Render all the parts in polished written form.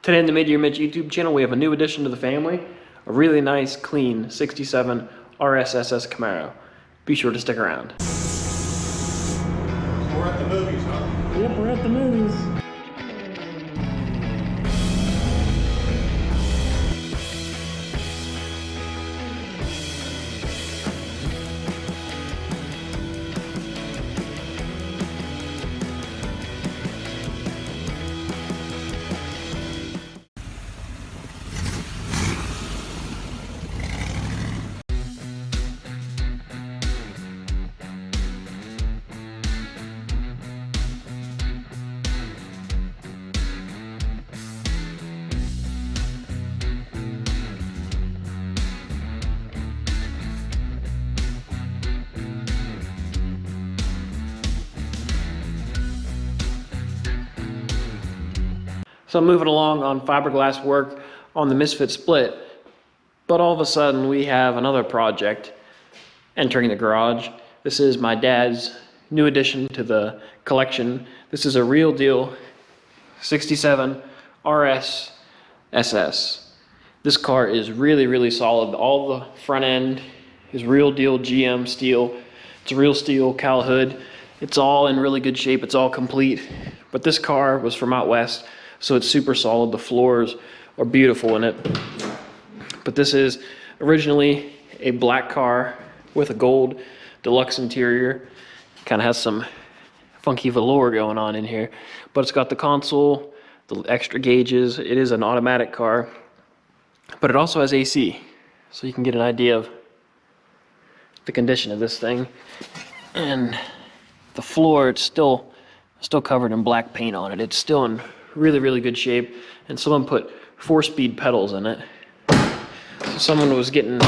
Today on the Mid-Year Mitch YouTube channel, we have a new addition to the family, a really nice, clean 67 RS SS Camaro. Be sure to stick around. We're at the movies, huh? Yep, we're at the movies. So I'm moving along on fiberglass work on the Misfit split, but all of a sudden we have another project entering the garage. This is my dad's new addition to the collection. This is a real deal 67 RS SS. This car is really solid. All the front end is real deal GM steel. It's a real steel cowl hood. It's all in really good shape. It's all complete. But this car was from out west, so it's super solid. The floors are beautiful in it. But this is originally a black car with a gold deluxe interior. Kind of has some funky velour going on in here. But it's got the console, the extra gauges. It is an automatic car. But it also has AC. So you can get an idea of the condition of this thing. And the floor, it's still covered in black paint on it. It's still in really good shape, and someone put 4-speed pedals in it. So someone was getting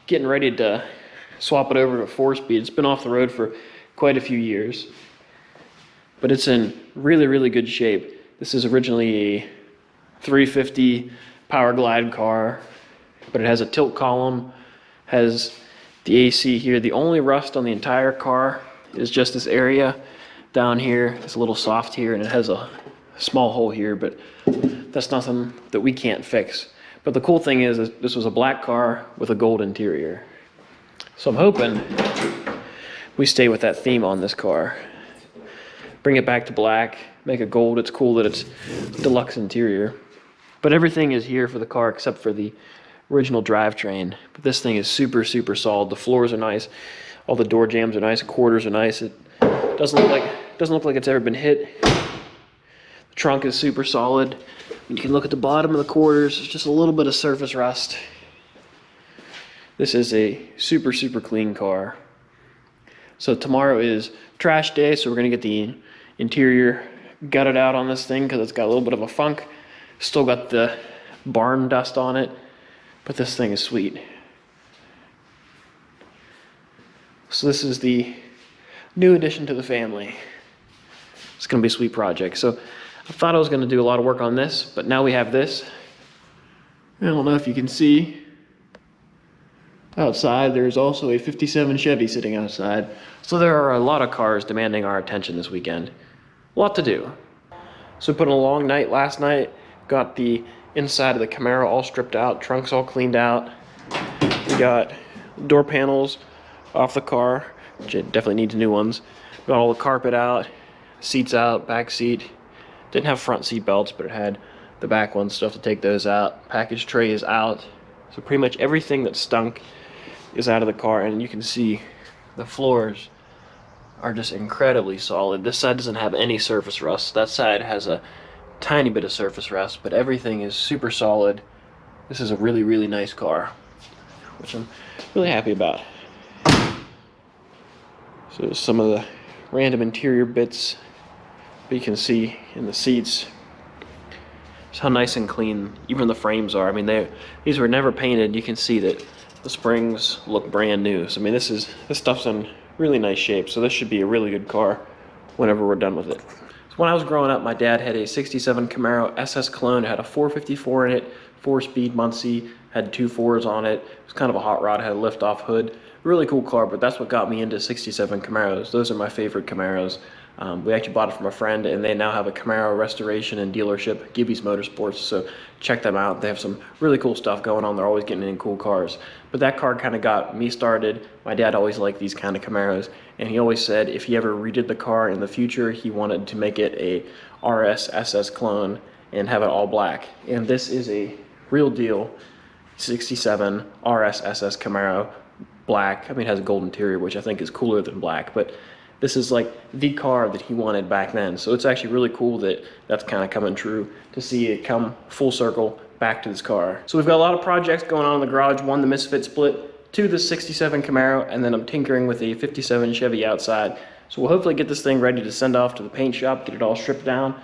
ready to swap it over to 4-speed. It's been off the road for quite a few years, but it's in really good shape. This is originally a 350 Power Glide car, but it has a tilt column, has the AC here. The only rust on the entire car is just this area down here. It's a little soft here, and it has a small hole here, but that's nothing that we can't fix. But the cool thing is this was a black car with a gold interior. So I'm hoping we stay with that theme on this car. Bring it back to black, make it gold. It's cool that it's deluxe interior. But everything is here for the car except for the original drivetrain. But this thing is super solid. The floors are nice. All the door jambs are nice. Quarters are nice. It doesn't look like it's ever been hit. Trunk is super solid. You can look at the bottom of the quarters. There's just a little bit of surface rust. This is a super clean car. So tomorrow is trash day, so we're gonna get the interior gutted out on this thing because it's got a little bit of a funk. Still got the barn dust on it, but this thing is sweet. So this is the new addition to the family. It's gonna be a sweet project. So I thought I was going to do a lot of work on this, but now we have this. I don't know if you can see outside, there's also a 57 Chevy sitting outside. So there are a lot of cars demanding our attention this weekend. A lot to do. So we put in a long night last night, got the inside of the Camaro all stripped out, trunks all cleaned out. We got door panels off the car, which it definitely needs new ones. Got all the carpet out, seats out, back seat. Didn't have front seat belts, but it had the back ones, so I have to take those out. Package tray is out. So pretty much everything that stunk is out of the car, and you can see the floors are just incredibly solid. This side doesn't have any surface rust. That side has a tiny bit of surface rust, but everything is super solid. This is a really nice car, which I'm really happy about. So some of the random interior bits, but you can see in the seats just how nice and clean even the frames are. I mean, these were never painted. You can see that the springs look brand new. So I mean, this stuff's in really nice shape. So this should be a really good car whenever we're done with it. So when I was growing up, my dad had a 67 Camaro SS clone. It had a 454 in it, 4-speed Muncie, had 2 4s on it. It was kind of a hot rod, had a lift-off hood. Really cool car, but that's what got me into 67 Camaros. Those are my favorite Camaros. We actually bought it from a friend, and they now have a Camaro restoration and dealership, Gibby's Motorsports, so check them out. They have some really cool stuff going on. They're always getting in cool cars. But that car kind of got me started. My dad always liked these kind of Camaros, and he always said if he ever redid the car in the future, he wanted to make it a RS SS clone and have it all black. And this is a real deal 67 RS SS Camaro, black. I mean, it has a gold interior, which I think is cooler than black, but this is like the car that he wanted back then. So it's actually really cool that that's kind of coming true, to see it come full circle back to this car. So we've got a lot of projects going on in the garage. One, the Misfit split, two, the 67 Camaro, and then I'm tinkering with a 57 Chevy outside. So we'll hopefully get this thing ready to send off to the paint shop, get it all stripped down.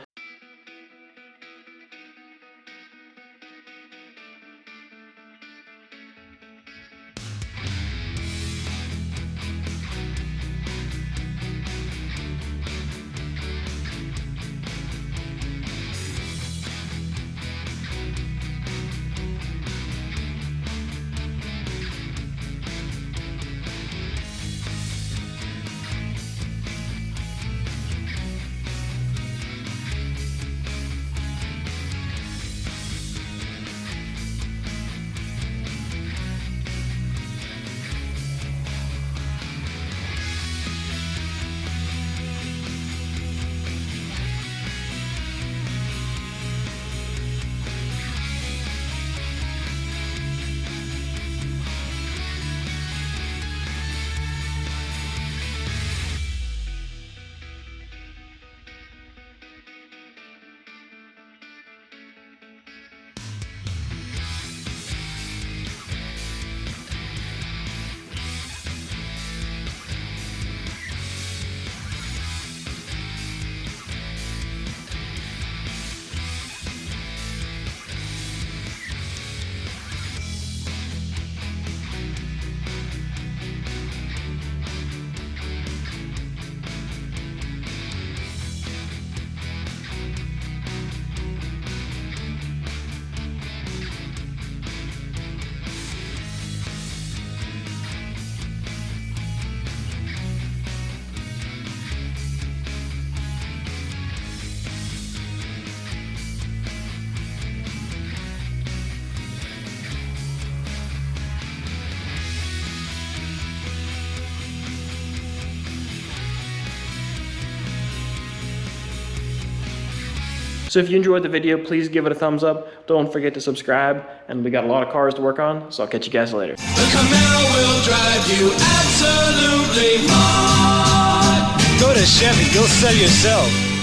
So if you enjoyed the video, please give it a thumbs up. Don't forget to subscribe. And we got a lot of cars to work on, so I'll catch you guys later. The Camaro will drive you absolutely mad. Go to Chevy, you'll sell yourself.